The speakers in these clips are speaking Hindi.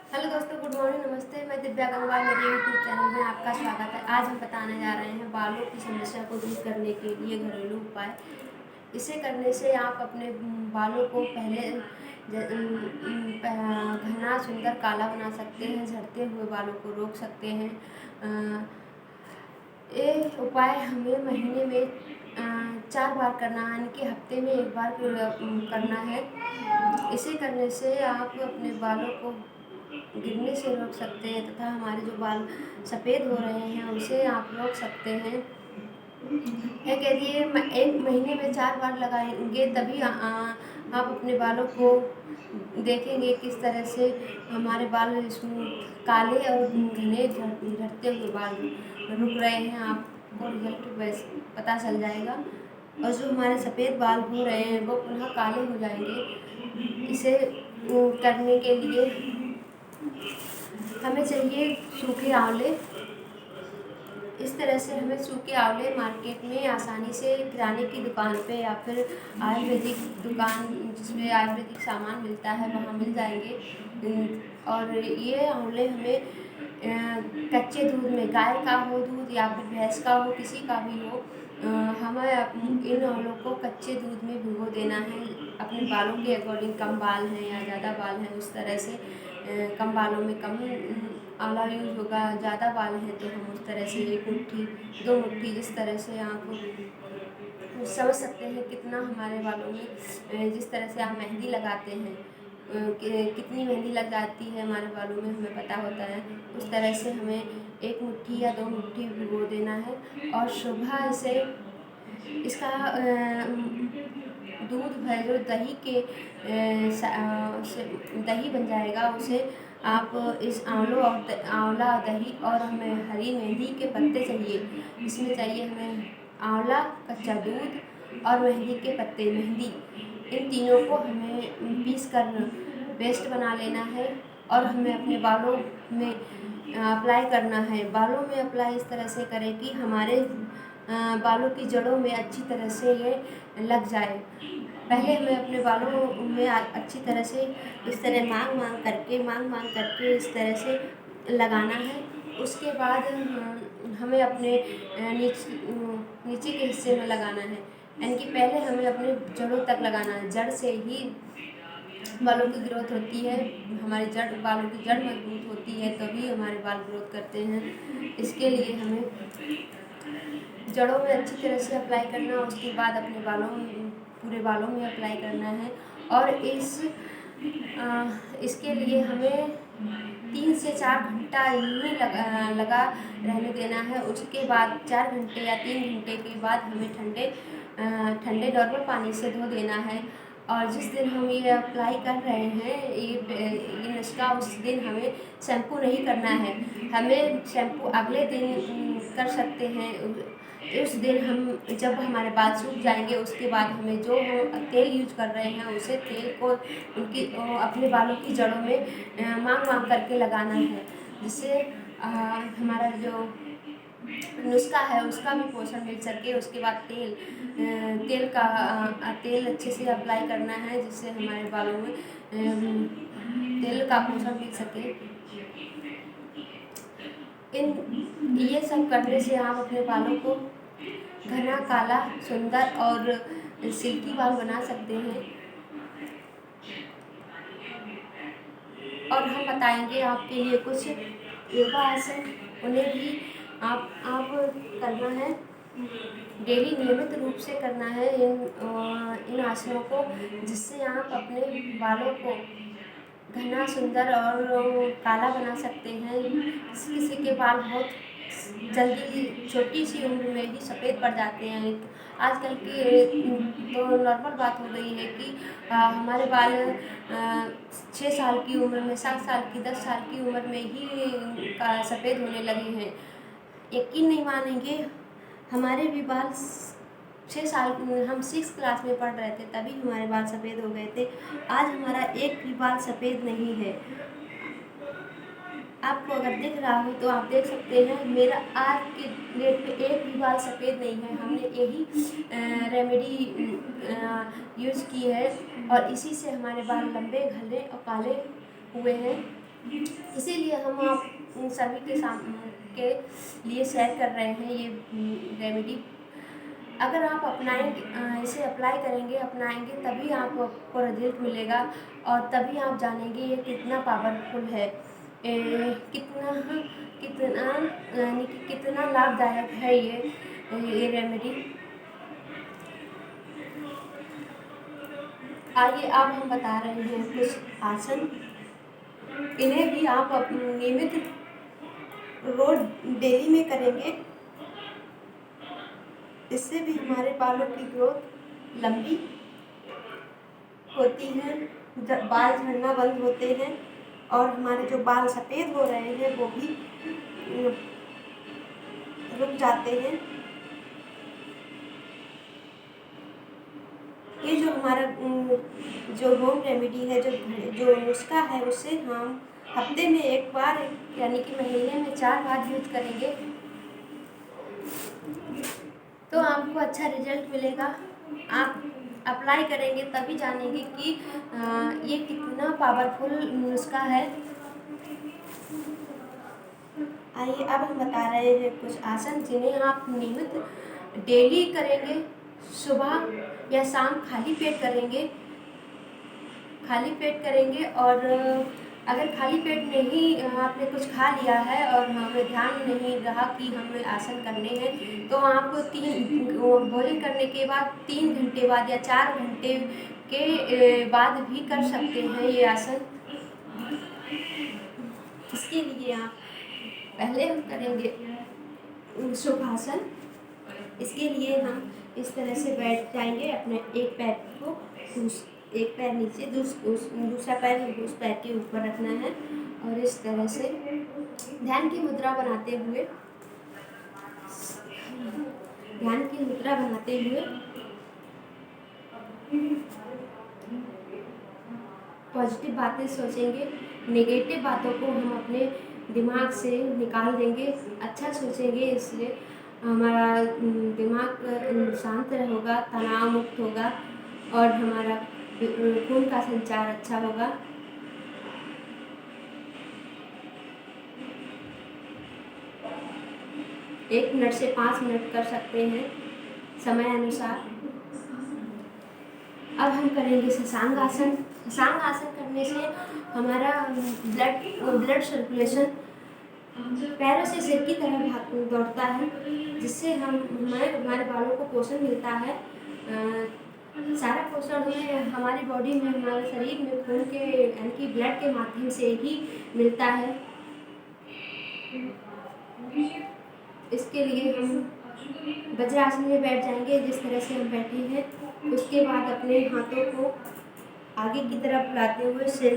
हेलो दोस्तों, गुड मॉर्निंग, नमस्ते। मैं दिव्या गंगवार, मेरे यूट्यूब चैनल में आपका स्वागत है। आज हम बताने जा रहे हैं बालों की समस्या को दूर करने के लिए घरेलू उपाय। इसे करने से आप अपने बालों को पहले घना सुंदर काला बना सकते हैं, झड़ते हुए बालों को रोक सकते हैं। ये उपाय हमें महीने में 4 बार करना है, यानी कि हफ्ते में 1 बार करना है। इसे करने से आप अपने बालों को गिरने से रोक सकते हैं तथा हमारे जो बाल सफ़ेद हो रहे हैं उसे आप रोक सकते हैं। ये कहिए 1 महीने में 4 बार लगाएंगे तभी आप अपने बालों को देखेंगे किस तरह से हमारे बाल काले और घने झड़ते हुए बाल रुक रहे हैं। आपको रिजल्ट वैसे पता चल जाएगा और जो हमारे सफ़ेद बाल हो रहे हैं वो पुनः काले हो जाएंगे। इसे करने के लिए हमें चाहिए सूखे आंवले। इस तरह से हमें सूखे आंवले मार्केट में आसानी से किराने की दुकान पे या फिर आयुर्वेदिक दुकान जिसमें आयुर्वेदिक सामान मिलता है वहाँ मिल जाएंगे। और ये आंवले हमें कच्चे दूध में, गाय का हो दूध या फिर भैंस का हो, किसी का भी हो, हमें इन आंवलों को कच्चे दूध में भिगो देना है। अपने बालों के अकॉर्डिंग, कम बाल हैं या ज़्यादा बाल हैं उस तरह से कम बालों में कम आंवला यूज होगा, ज़्यादा बाल हैं तो हम उस तरह से 1 मुट्ठी 2 मुट्ठी, इस तरह से आप समझ सकते हैं कितना हमारे बालों में, जिस तरह से आप मेहंदी लगाते हैं कितनी मेहंदी लग जाती है हमारे बालों में हमें पता होता है। उस तरह से हमें 1 मुट्ठी या 2 मुट्ठी भिगो देना है और सुबह इसे इसका दूध है जो दही के दही बन जाएगा, उसे आप इस आंवला दही और हमें हरी मेहंदी के पत्ते चाहिए। इसमें चाहिए हमें आंवला, कच्चा दूध और मेहंदी के पत्ते। मेहंदी, इन तीनों को हमें पीस कर पेस्ट बना लेना है और हमें अपने बालों में अप्लाई करना है। बालों में अप्लाई इस तरह से करें कि हमारे बालों की जड़ों में अच्छी तरह से ये लग जाए। पहले हमें अपने बालों में अच्छी तरह से इस तरह मांग मांग करके इस तरह से लगाना है। उसके बाद हमें अपने नीचे के हिस्से में लगाना है, यानी कि पहले हमें अपने जड़ों तक लगाना है। जड़ से ही बालों की ग्रोथ होती है, हमारी बालों की जड़ मजबूत होती है तभी हमारे बाल ग्रोथ करते हैं। इसके लिए हमें जड़ों में अच्छी तरह से अप्लाई करना, उसके बाद अपने पूरे बालों में अप्लाई करना है। और इसके लिए हमें 3 से 4 घंटा ही लगा रहने देना है। उसके बाद 4 घंटे या 3 घंटे के बाद हमें ठंडे नॉर्मल पानी से धो देना है। और जिस दिन हम ये अप्लाई कर रहे हैं ये नुस्खा, उस दिन हमें शैम्पू नहीं करना है। हमें शैम्पू अगले दिन कर सकते हैं। उस दिन हम जब हमारे बाल सूख जाएंगे उसके बाद हमें जो हम तेल यूज कर रहे हैं उसे तेल को अपने बालों की जड़ों में मांग करके लगाना है, जिससे हमारा जो नुस्खा है उसका भी पोषण मिल सके। उसके बाद तेल अच्छे से अप्लाई करना है जिससे हमारे बालों में तेल का पोषण मिल सके। ये सब करने से आप अपने बालों को घना, काला, सुंदर और सिल्की बाल बना सकते हैं। और हम बताएंगे आपके लिए कुछ योगा आसन, उन्हें भी आप करना है। डेली नियमित रूप से करना है इन आसनों को, जिससे आप अपने बालों को घना, सुंदर और काला बना सकते हैं। किसी के बाल बहुत जल्दी छोटी सी उम्र में ही सफ़ेद पड़ जाते हैं। आजकल की तो नॉर्मल बात हो गई है कि हमारे बाल 6 साल की उम्र में, 7 साल की, 10 साल की उम्र में ही सफ़ेद होने लगे हैं। यकीन नहीं मानेंगे, हमारे भी बाल 6 साल, हम 6 क्लास में पढ़ रहे थे तभी हमारे बाल सफ़ेद हो गए थे। आज हमारा एक भी बाल सफ़ेद नहीं है। आपको अगर दिख रहा हो तो आप देख सकते हैं, मेरा आज के डेट पे एक भी बाल सफ़ेद नहीं है। हमने यही रेमेडी यूज़ की है और इसी से हमारे बाल लंबे, घने और काले हुए हैं। इसीलिए हम आप सभी के लिए शेयर कर रहे हैं ये रेमेडी। अगर आप अपनाएंगे, इसे अप्लाई करेंगे, अपनाएंगे, तभी आपको रिजल्ट मिलेगा और तभी आप जानेंगे ये कितना पावरफुल है, कितना कितना यानी कि कितना लाभदायक है ये रेमेडी। आइए अब हम बता रहे हैं कुछ आसन। इन्हें भी आप नियमित रोज डेली में करेंगे, इससे भी हमारे बालों की ग्रोथ लंबी होती है, बाल झड़ना बंद होते हैं और हमारे जो बाल सफ़ेद हो रहे हैं वो भी रुक जाते हैं। ये जो हमारा जो होम रेमेडी है, जो नुस्खा है, उससे हम हफ्ते में एक बार यानी कि महीने में 4 बार यूज करेंगे तो आपको अच्छा रिजल्ट मिलेगा। आप अप्लाई करेंगे तभी जानेंगे कि ये कितना पावरफुल नुस्खा है। आइए अब हम बता रहे हैं कुछ आसन जिन्हें आप नियमित डेली करेंगे, सुबह या शाम खाली पेट करेंगे और अगर खाली पेट नहीं आपने कुछ खा लिया है और हमें ध्यान नहीं रहा कि हमें आसन करने हैं, तो आपको भोजन करने के बाद 3 घंटे बाद या 4 घंटे के बाद भी कर सकते हैं ये आसन। इसके लिए आप पहले हम करेंगे सुखासन। इसके लिए हम इस तरह से बैठ जाएंगे, अपने एक पैर नीचे, दूसरा पैर उस पैर के ऊपर रखना है और इस तरह से ध्यान की मुद्रा बनाते हुए पॉजिटिव बातें सोचेंगे, नेगेटिव बातों को हम अपने दिमाग से निकाल देंगे, अच्छा सोचेंगे, इसलिए हमारा दिमाग शांत होगा, तनाव मुक्त होगा और हमारा खून का संचार अच्छा होगा। एक मिनट से 5 मिनट कर सकते हैं समय अनुसार। अब हम करेंगे शशांक आसन। शशांक आसन करने से हमारा ब्लड सर्कुलेशन पैरों से सिर की तरफ दौड़ता है, जिससे हमारे बालों को पोषण मिलता है। सारा पोषण हमें हमारी बॉडी में, हमारे शरीर में खून के यानी कि ब्लड के माध्यम से ही मिलता है। इसके लिए हम वज्रासन में बैठ जाएंगे जिस तरह से हम बैठे हैं। उसके बाद अपने हाथों को आगे की तरफ लाते हुए सिर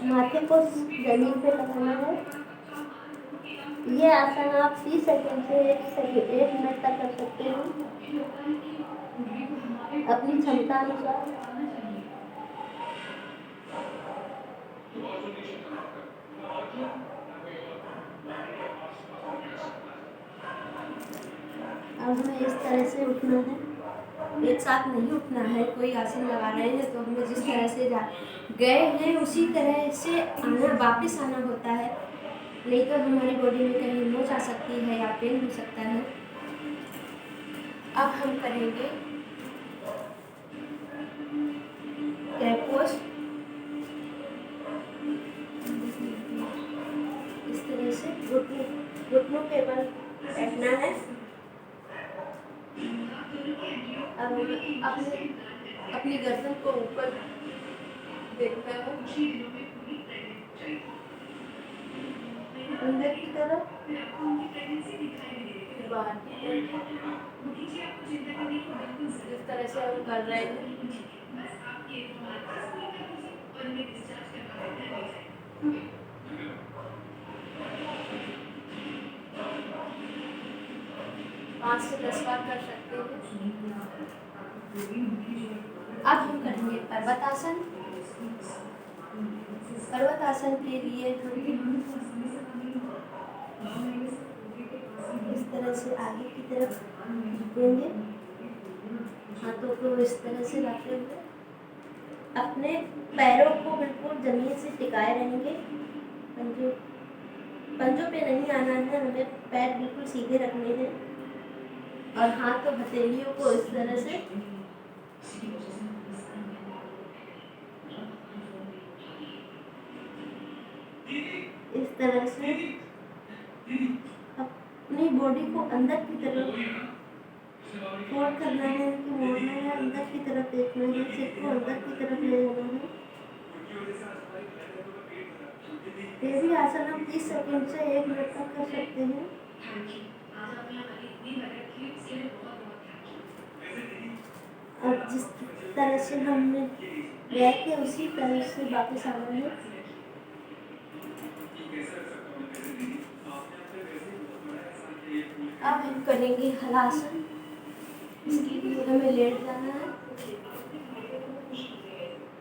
माथे को जमीन पे लगाना है। ये आसन आप 30 सेकंड से 1 मिनट तक कर सकते हैं अपनी क्षमता अनुसार। अब हमें इस तरह से उठना है, एक साथ नहीं उठना है। कोई आसन लगा रहे हैं तो हमें जिस तरह से गए हैं उसी तरह से वापस आना होता है, नहीं तो हमारी बॉडी में कहीं मोच आ सकती है या पेन हो सकता है। अब हम करेंगे पोस्ट। इस तरह से घुटनों के बल बैठना है। अब अपनी गर्दन को ऊपर देखना है, अंदर की तरफ, बाहर की तरफ। इस तरह से हम कर रहे हैं। 5 से 10 बार कर सकते हैं। अब हम करेंगे पर्वतासन। पर्वतासन के लिए हम इस तरह से आगे की तरफ झुकेंगे, हाथों को इस तरह से रखते हुए अपने पैरों को बिल्कुल जमीन से टिकाए रहेंगे। पंजों पे नहीं आना है, हमें पैर बिल्कुल सीधे रखने हैं और हाथ और हथेलियों को इस तरह से अपनी बॉडी को अंदर की तरफ फोल्ड करना है, कि मोड़ना है, अंदर की तरफ देखना है, सिर को अंदर की तरफ ले जाना है। ये भी आसन हम 30 सेकंड से 1 मिनट तक कर सकते हैं। और जिस तरह से हमने गए थे उसी तरह से वापस आना है। अब हम करेंगे हलासन। इसके लिए हमें लेट जाना है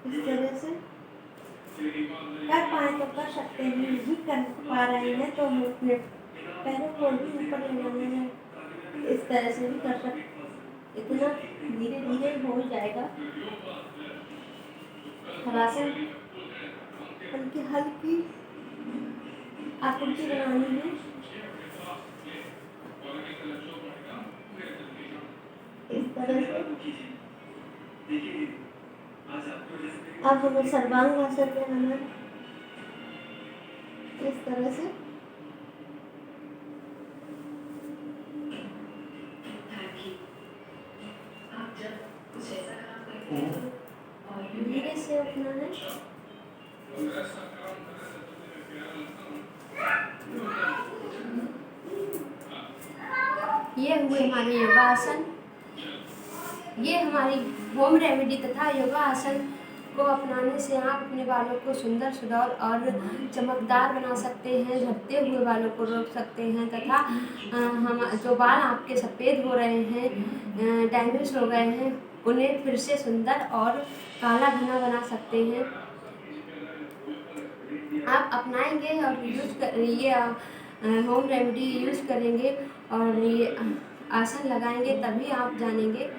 इस तरह से। कर पाए तो कर सकते हैं, नहीं कर पा रहे हैं तो हम अपने पैरों को भी ऊपर ले जाना है, इस तरह से भी कर सकते। इतना धीरे धीरे हो जाएगा। हलासन हल्की हल्की आकृति बनानी है इस तरह से। अब हमें सर्वांगासन बनाना है इस तरह से। धीरे से उठना है। ये हुए हमारे योगासन। ये हमारी होम रेमेडी तथा योगासन को अपनाने से आप अपने बालों को सुंदर, सुडौल और चमकदार बना सकते हैं, झड़ते हुए बालों को रोक सकते हैं तथा हम जो बाल आपके सफ़ेद हो रहे हैं, डैमेज हो गए हैं, उन्हें फिर से सुंदर और काला घना बना सकते हैं। आप अपनाएंगे और ये होम रेमेडी यूज़ करेंगे और ये आसन लगाएंगे, तभी आप जानेंगे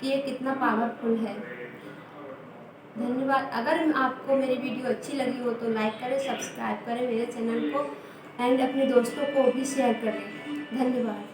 कि ये कितना पावरफुल है। धन्यवाद। अगर आपको मेरी वीडियो अच्छी लगी हो तो लाइक करें, सब्सक्राइब करें मेरे चैनल को एंड अपने दोस्तों को भी शेयर करें। धन्यवाद।